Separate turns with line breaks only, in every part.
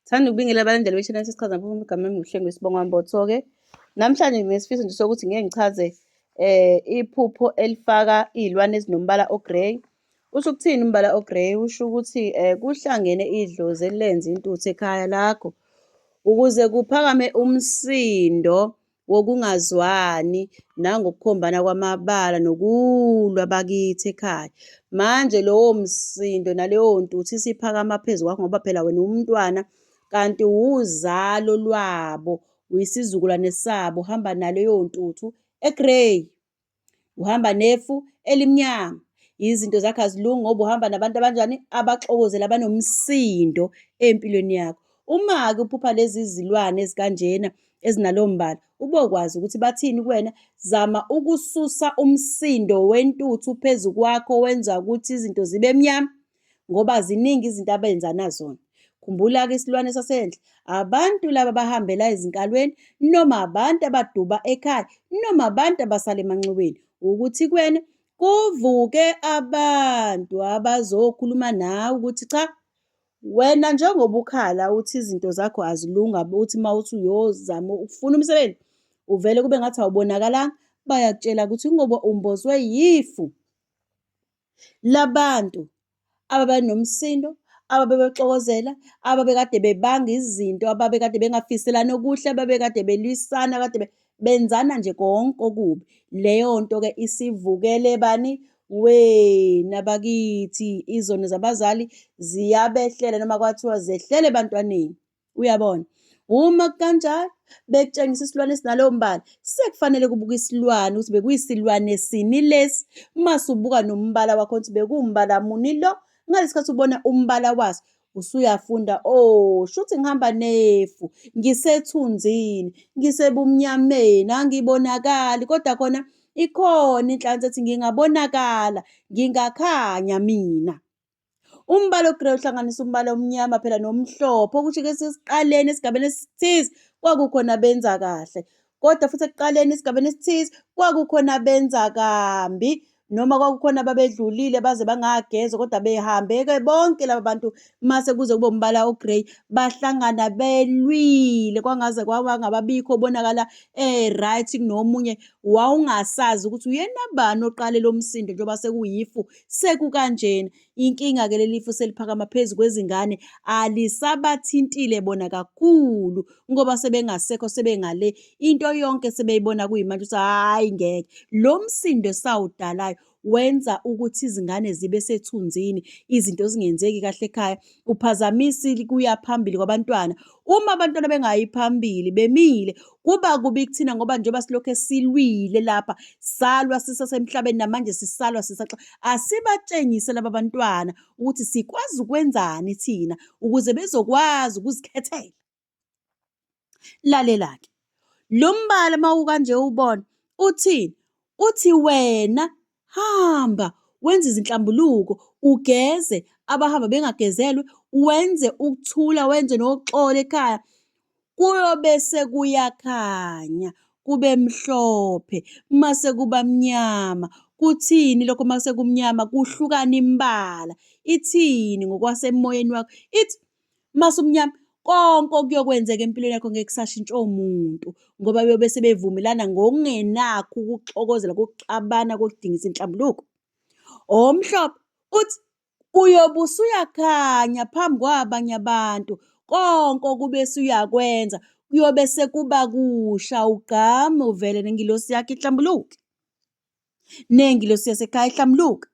Thanda ukubingelela abalandeli be-channel sesichaza mfundo igama lami nguHlengiwe Sibongwa Mbotho-ke. Namhlanje nginesifiso nje sokuthi ngeke ngichaze iphupho elifaka iy'lwane ezinombala o-grey. Usho ukuthini umbala o-grey? Usho ukuthi kuhlangene idlozi elenza intuthu ekhaya lakho ukuze kuphakame umsindo wokungazwani nangokukhombana kwamabala nokulwa bakithi ekhaya. Manje lowo msindo naleyo ntuthu isiphakama phezu kwakho ngoba phela wena umntwana kanti uzalo lwabo, uyisizukulwane sabo, uhamba naleyo ntuthu e-grey, uhamba nefu elimnyama. Izinto zakho azilungi ngoba uhamba nabantu abanjani? Abaxokozela, abanomsindo empilweni yakho. Uma-ke uphupha lezi zilwane ezikanjena ezinalo mbala, ubokwazi ukuthi bathini kuwena? Zama ukususa umsindo wentuthu phezu kwakho wenza ukuthi izinto zibe mnyama ngoba ziningi izinto abenza nazona. Khumbula-ke isilwane sasendle, abantu laba bahambela ezinkalweni noma abantu abaduba ekhaya noma abantu abasala emanxebeni ukuthi kuwena kuvuke abantu abazokhuluma nawe ukuthi cha, wena njengoba ukhala uthi izinto zakho azilunga, uthi uma uthi uyozama ukufuna umsebenzi uvele kube ngathi awubonakalanga, bayakutshela ukuthi ngoba umbozwe yifu labantu ababenomsindo, ababebexokozela, ababekade bebanga izinto, ababekade bengafiselani okuhle, ababekade belwisana, kade benzana nje konke okubi. Leyo nto-ke isivukele bani? Wena bakithi. Izono zabazali ziyabehlela noma kwathiwa zehlele ebantwaneni. Uyabona? Uma kanjalo bekutshengisa isilwane esinalowo mbala, sekufanele kubuka isilwane ukuthi bekuyisilwane sini lesi. Mase ubuka nombala wakho ukuthi bekuwumbala muni lo. Ngalesi sikhathi ubona umbala waso usuyafunda, oh, shuthi ngihamba nefu, ngisethunzini, ngisebumnyameni, angibonakali kodwa khona ikhona inhlansi ethi ngingabonakala, ngingakhanya mina. Umbala o-grey uhlanganisa umbala omnyama phela nomhlophe, okusho-ke esesiqaleni esigabeni esithize kwakukhona benza kahle, kodwa futhi ekuqaleni esigabeni esithize kwakukhona benza kambi, noma kwakukhona ababedlulile baze bangagezwa kodwa behambe-ke bonke laba bantu mase kuze kube umbala o-grey bahlangana belwile kwangaze kwangababikho obonakala right kunomunye, wawungasazi ukuthi uyena bani oqale lo msindo njengoba sekuyifu sekukanjena. Inkinga-ke leli fu seliphakama phezu kwezingane alisabathintile bona kakhulu ngoba sebengasekho, sebengale, into yonke sebeyibona kuyimanje ukuthi hhayi ngeke. Lo msindo esawudalayo wenza ukuthi izingane zibe sethunzini, izinto zingenzeki kahle ekhaya, uphazamisi kuya phambili kwabantwana. Uma abantwana bengayi phambili bemile, kuba kubi kuthina ngoba njengoba silokhu silwile lapha, salwa sisasemhlabeni namanje sisalwa sisaxa. Asibatshengise laba bantwana ukuthi sikwazi ukwenzani thina ukuze bezokwazi ukuzikhethela. Lalela-ke, lo mbala mawukanje ubona uthini? Uthi wena hamba wenze izinhlambuluko, ugeze abahamba bengagezelwe, wenze ukuthula, wenze noxolo ekhaya, kuyobe sekuyakhanya, kube mhlophe, mase kuba mnyama. Kuthini lokho mase kumnyama? Kuhlukana imbala. Ithini ngokwasemoyeni wakho? Ithi mase umnyama konke okuyokwenzeka empilweni yakho ngeke kusashintsha umuntu ngoba beyobe sebevumelana ngokungenakho ukuxokozela, kokuxabana, kokudingisa inhlambuluko. Omhlophe uthi uyobe usuyakhanya phambi kwabanye abantu, konke okube usuyakwenza kuyobe sekuba kusha, ugqame uvele nengilosi yakho ihlambuluke, nengilosi yasekhaya ihlambuluke.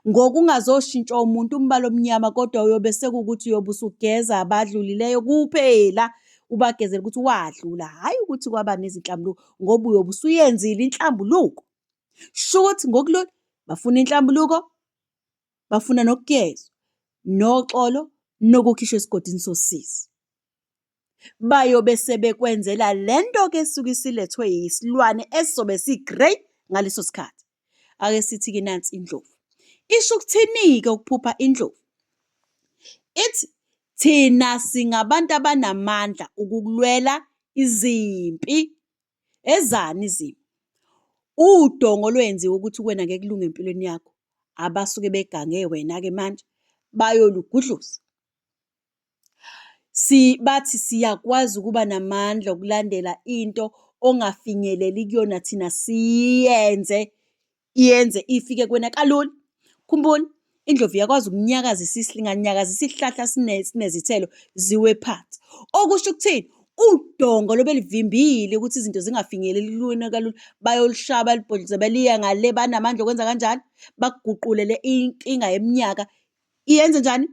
Ngokungazoshintsha umuntu umbala omnyama kodwa uyobe sekuwukuthi uyobe usugeza abadlulileyo kuphela, ubagezela ukuthi wadlula, hhayi ukuthi kwaba nezinhlambuluko ngoba uyobe usuyenzile inhlambuluko. Shuthi ngokulula bafuna inhlambuluko, bafuna nokugezwa, noxolo, nokukhishwa esigodini sosizi. Bayobe sebekwenzela lento-ke esuke isilethwe yisilwane esizobe si-grey ngaleso sikhathi. Ake sithi-ke nansi indlovu. Isho ukuthini-ke ukuphupha indlovu? Ithi thina singabantu abanamandla ukukulwela izimpi. Ezani izimpi? Udongo olwenziwe ukuthi kuwena ngeke kulunge empilweni yakho, abasuke begange wena-ke manje bayolugudluza. Bathi siyakwazi ukuba namandla okulandela into ongafinyeleli kuyona thina siyenze, iyenze ifike kuwena kalula. Khumbula, indlovu iyakwazi ukunyakazisa inganyakazisa isihlahla sinezithelo ziwe phansi. Okusho ukuthini? Udongo lobe livimbile ukuthi izinto zingafinyeleli kuwena kalula, bayolishaya balibhodlize baliya ngale, banamandla okwenza kanjalo, bakuguqulele inkinga yeminyaka iyenze njani?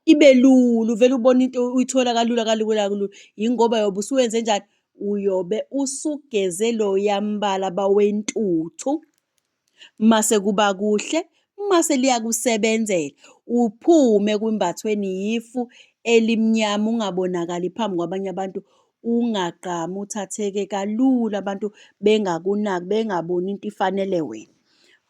Ibe lula, uvele ubone into uyithola kalula kalula kalula. Yingoba yobe usuwenze njani? Uyobe usugeze loya mbala wentuthu. Mase kuba kuhle, mase liyakusebenzela. Uphume kwimbathweni ifu elimnyama, ungabonakali phambi kwabanye abantu, ungagqami, uthatheke kalula, abantu bengakunaki, bengaboni into ifanele wena.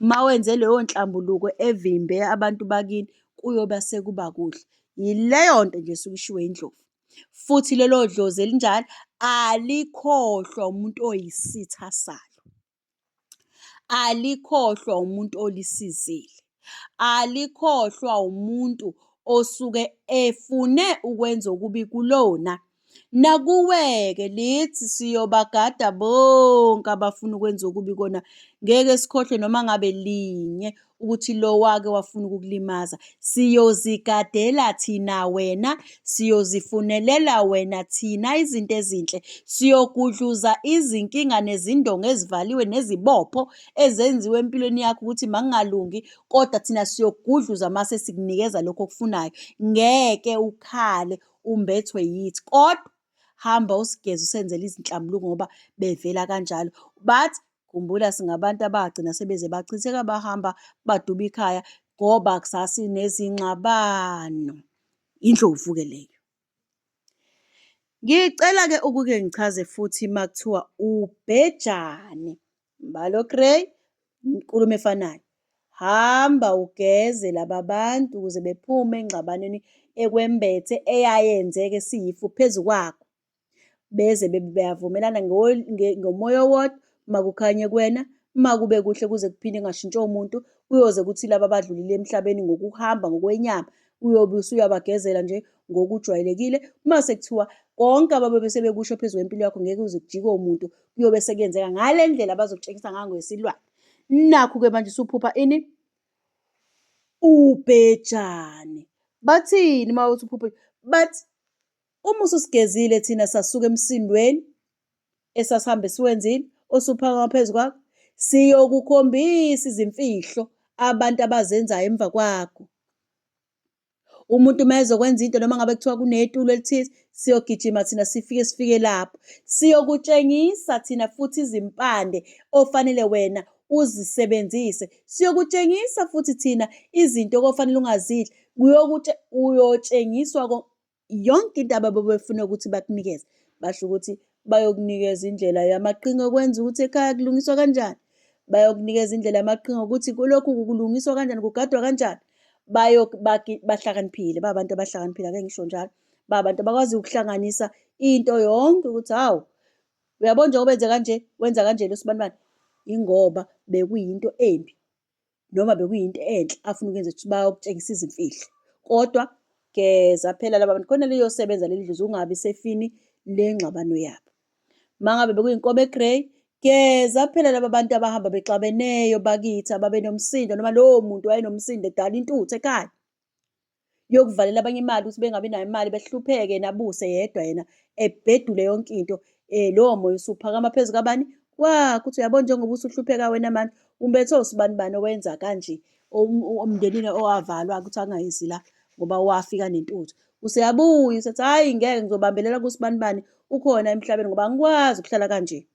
Uma wenze leyo nhlambuluko evimbe abantu bakini, kuyobe sekuba kuhle. Yileyo nto nje esuke ishiwo indlovu. Futhi lelo dlozi elinjalo alikhohlwa umuntu oyisitha salo, alikhohlwa umuntu olisizile, alikhohlwa umuntu osuke efune ukwenza okubi kulona. Nakuwe-ke lithi siyobagada bonke abafuna ukwenza okubi kona, ngeke sikhohlwe noma ngabe linye ukuthi lo wake wafuna ukukulimaza. Siyozigadela thina wena, siyozifunelela wena thina izinto ezinhle, siyogudluza izinkinga nezindongo ezivaliwe nezibopho ezenziwe empilweni yakho ukuthi makungalungi, kodwa thina siyogudluza mase sikunikeza lokho okufunayo. Ngeke ukhale umbethwe yithi, kodwa hamba usigeze usenzele izinhlambuluko ngoba bevela kanjalo. But khumbula, singabantu abagcina sebeze bachitheka bahamba baduba ikhaya ngoba sasinezingxabano. Indlovu-ke leyo. Ngicela-ke ukuke ngichaze futhi uma kuthiwa ubhejane. Mbalo Gray, inkulumo efanayo. Hamba ugeze laba bantu ukuze bephume engxabanweni ekwembethe eyayenzeke siyifu phezu kwakho. Beze beyavumelana ngomoya owodwa, uma kukhanye kuwena, uma kube kuhle kuze kuphinde kungashintshwa umuntu, kuyoze kuthi laba abadlulile emhlabeni ngokuhamba ngokwenyama, uyobe usuyabagezela nje ngokujwayelekile. Uma sekuthiwa konke ababe besebekusho phezu kwempilo yakho ngeke uze kujike umuntu, kuyobe sekuyenzeka ngale ndlela abazokutshengisa ngayo ngesilwane. Nakhu-ke manje usuphupha ini? Ubhejane. Bathini uma uthi uphupha? Bathi uma ususigezile thina sasuka emsindweni esasihambe siwenzile, osuphakama phezu kwakho, siyokukhombisa izimfihlo abantu abazenzayo emva kwakho. Umuntu uma ezokwenza into noma ngabe kuthiwa kunetulo elithize, siyogijima thina sifike lapho. Siyokutshengisa thina futhi izimpande ofanele wena uzisebenzise. Siyokutshengisa futhi thina izinto okufanele ungazidli. Uyotshengiswa yonke into ababe befuna ukuthi bakunikeze. Basho ukuthi bayokunikeza indlela yamaqhinga okwenza ukuthi ekhaya kulungiswa kanjani. Bayokunikeza indlela yamaqhinga ukuthi lokhu kulungiswa kanjani, kugadwa kanjani. Bahlakaniphile, babantu abahlakaniphile, ake ngisho njalo. Babantu abakwazi ukuhlanganisa into yonke ukuthi hawu, uyabona njengoba benze kanje, wenza kanje lo sibanibani, ingoba bekuyinto embi noma bekuyinto enhle afuna ukuyenza ukuthi bayokutshengisa izimfihlo. Kodwa geza phela laba bantu khona liyosebenza leli dlozi, ungabi sefini lengxabano yabo. Mangabe bekuyinkomo eGrey, geza phela laba bantu abahamba bexabeneyo bakithi ababe nomsindo, noma lowo muntu wayenomsindo edala intuthu ekhaya. Yokuvalela abanye imali ukuthi bengabi nayo imali, behlupheke nabuse yedwa yena ebhedule yonke into. Lowo moya usuphakama phezu kabani? Kwakho. Uthi uyabona njengoba usuhlupheka wena manje, umbethwe usibanibani owenza kanje, omndenini owavalwa ukuthi angayezi la ngoba wafika nentuthu. Useyabuya usethi hhayi ngeke ngizobambelela kusibanibani ukhona emhlabeni ngoba angikwazi ukuhlala kanje.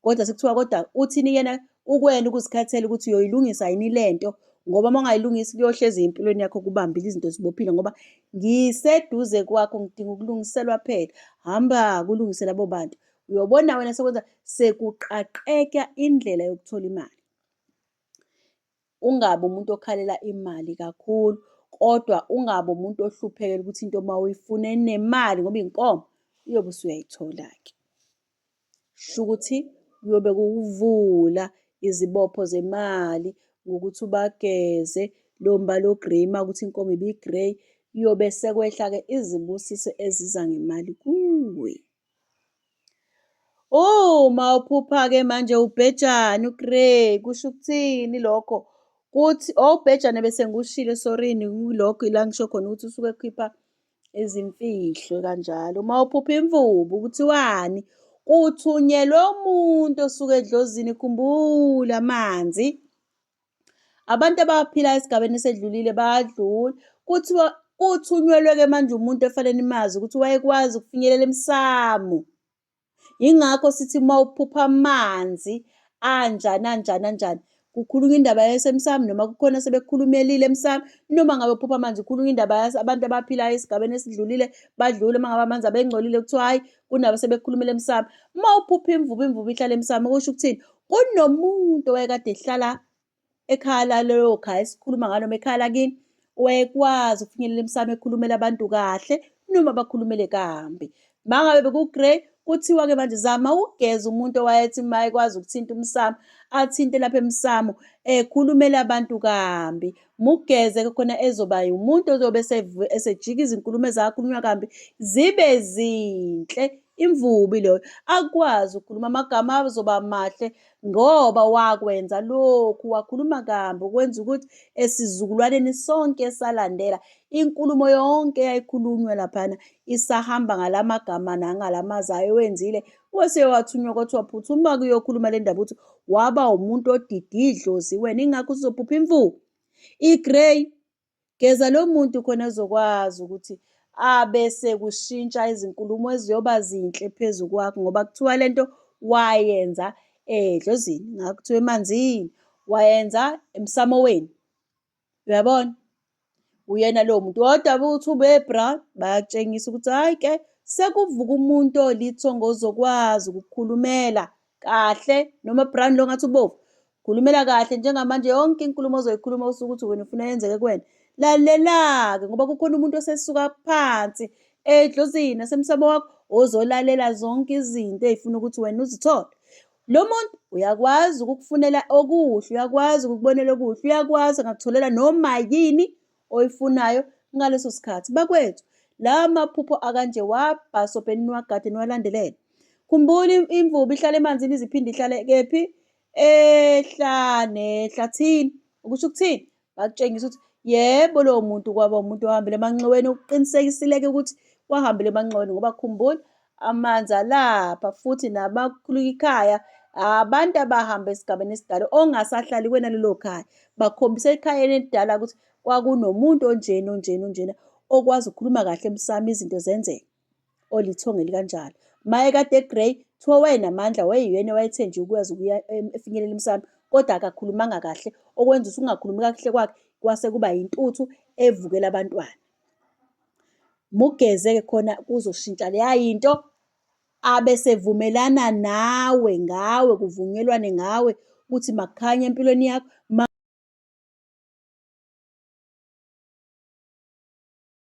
Kodwa sekuthiwa kodwa uthini yena ukwena ukuzikhethela ukuthi uyoyilungisa yini lento, ngoba uma ungayilungisi kuyohlezi empilweni yakho kubambile izinto zibophile, ngoba ngiseduze kwakho ngidinga ukulungiselwa phela. Hamba kulungise labo bantu, uyobona wena sekwenza sekuqaqeka indlela yokuthola imali. Ungabi umuntu okhalela imali kakhulu, kodwa ungabi umuntu ohluphekela ukuthi into uma uyifuna enemali ngoba inkomo uyobe usuyayithola-ke. Sho ukuthi kuyobe kuvula izibopho zemali ngokuthi ubageze lo mbala o-grey, uma ukuthi inkomo ibi-grey, Yobe sekwehla-ke izibusiso eziza ngemali kuwe. Uma uphupha-ke manje ubhejane uGrey, kusho ukuthini lokho? Kuthi ubhejane bese ngikushilo esorini kulokho ila ngisho khona ukuthi usuke ekhipha izimfihlo kanjalo. Uma uphupha imvubu kuthiwani? Kuthunyelwe umuntu osuke edlozini, khumbula amanzi. Abantu abaphilayo esigabeni esedlulile bayadlula. Kuthiwa kuthunyelwe-ke manje umuntu efanele nimazi ukuthi wayekwazi ukufinyelela emsamo. Yingakho sithi uma uphupha amanzi anjani anjani anjani, kukhulunywa indaba yasemsamo noma kukhona sebekukhulumelile emsamo, noma ngabe uphupha amanzi kukhulunywa indaba abantu abaphilayo esigabeni esidlulile badlule. Uma ngabe amanzi abengcolile kuthiwa hayi kunabo sebekhulumela emsamo. Uma uphupha imvubu, imvubu ihlala emsamo, kusho ukuthini? Kunomuntu owayekade ehlala ekhaya laleyo khaya esikhuluma ngalo, noma ekhaya lakini, wayekwazi ukufinyelela emsamo ekhulumela abantu kahle noma bakhulumele kambi. Mangabe bekuGrey, kuthiwa-ke manje zama ukugeza umuntu owayethi uma ekwazi ukuthinta umsamo, athinte lapha emsamo, ekhulumela abantu kambi. Mugeze-ke khona ezoba umuntu ozobe esejika izinkulumo ezakhulunywa kambi zibe zinhle. Imvubu leyo akwazi ukukhuluma, amagama azoba mahle ngoba wakwenza lokhu, wakhuluma kambi ukwenza ukuthi esizukulwaneni sonke esalandela inkulumo yonke eyayikhulunywa laphana isahamba ngalamagama nangalamazi ayewenzile. Wase wathunywa kwathiwa phuthuma kuyokhuluma le ndaba ukuthi waba umuntu odididlozi wena, ingakho uzophupha imvubu. IGrey, geza lo muntu khona ezokwazi ukuthi abese kushintsha izinkulumo eziyoba zinhle phezu kwakho, ngoba kuthiwa lento wayenza edlozini, ngakho kuthiwa emanzini, wayenza emsamoweni. Uyabona? Uyena lowo muntu. Kodwa buthi ube-brown bayakutshengisa ukuthi hhayi-ke sekuvuka umuntu olithonga ozokwazi ukukhulumela kahle, noma brown lo ngathi ubovu, khulumela kahle njengamanje yonke inkulumo ozoyikhuluma usuke ukuthi wena ufuna yenzeke kuwena. Lalela-ke ngoba kukhona umuntu osesuka phansi edlozini nasemsamo wakho ozolalela zonke izinto ey'funa ukuthi wena uzithole. Lo muntu uyakwazi ukukufunela okuhle, uyakwazi ukukubonela okuhle, uyakwazi angakutholela noma yini oyifunayo ngaleso sikhathi. Bakwethu, la maphupho akanje wabhasobheni niwagade niwalandelele. Khumbula imvubu ihlala emanzini iziphinde ihlale kephi? Ehlathini. Ukusho ukuthini? Bakutshengisa ukuthi yebo lowo muntu kwaba umuntu ohambele emanxiweni, uqinisekisile-ke ukuthi wahambele emanxiweni ngoba khumbula amanzi alapha futhi nabakhulula ikhaya abantu abahamba esigabeni esidala ongasahlali kwena lelo khaya, bakhombisa ekhayeni elidala ukuthi kwakunomuntu onjena onjena onjena okwazi ukukhuluma kahle emsamo izinto zenzeke, olithonga elikanjalo. Maye kade eGrey kuthiwa wayenamandla, wayeyena wayethe nje ukwazi ukuya efinyelela emsamo, kodwa akakhulumanga kahle, okwenza ukuthi ungakhulumi kahle kwakhe kwase kuba yintuthu evukela abantwana. Mugeze-ke khona kuzoshintsha leya yinto, abesevumelana nawe ngawe, kuvunyelwane ngawe ukuthi makukhanye empilweni yakho.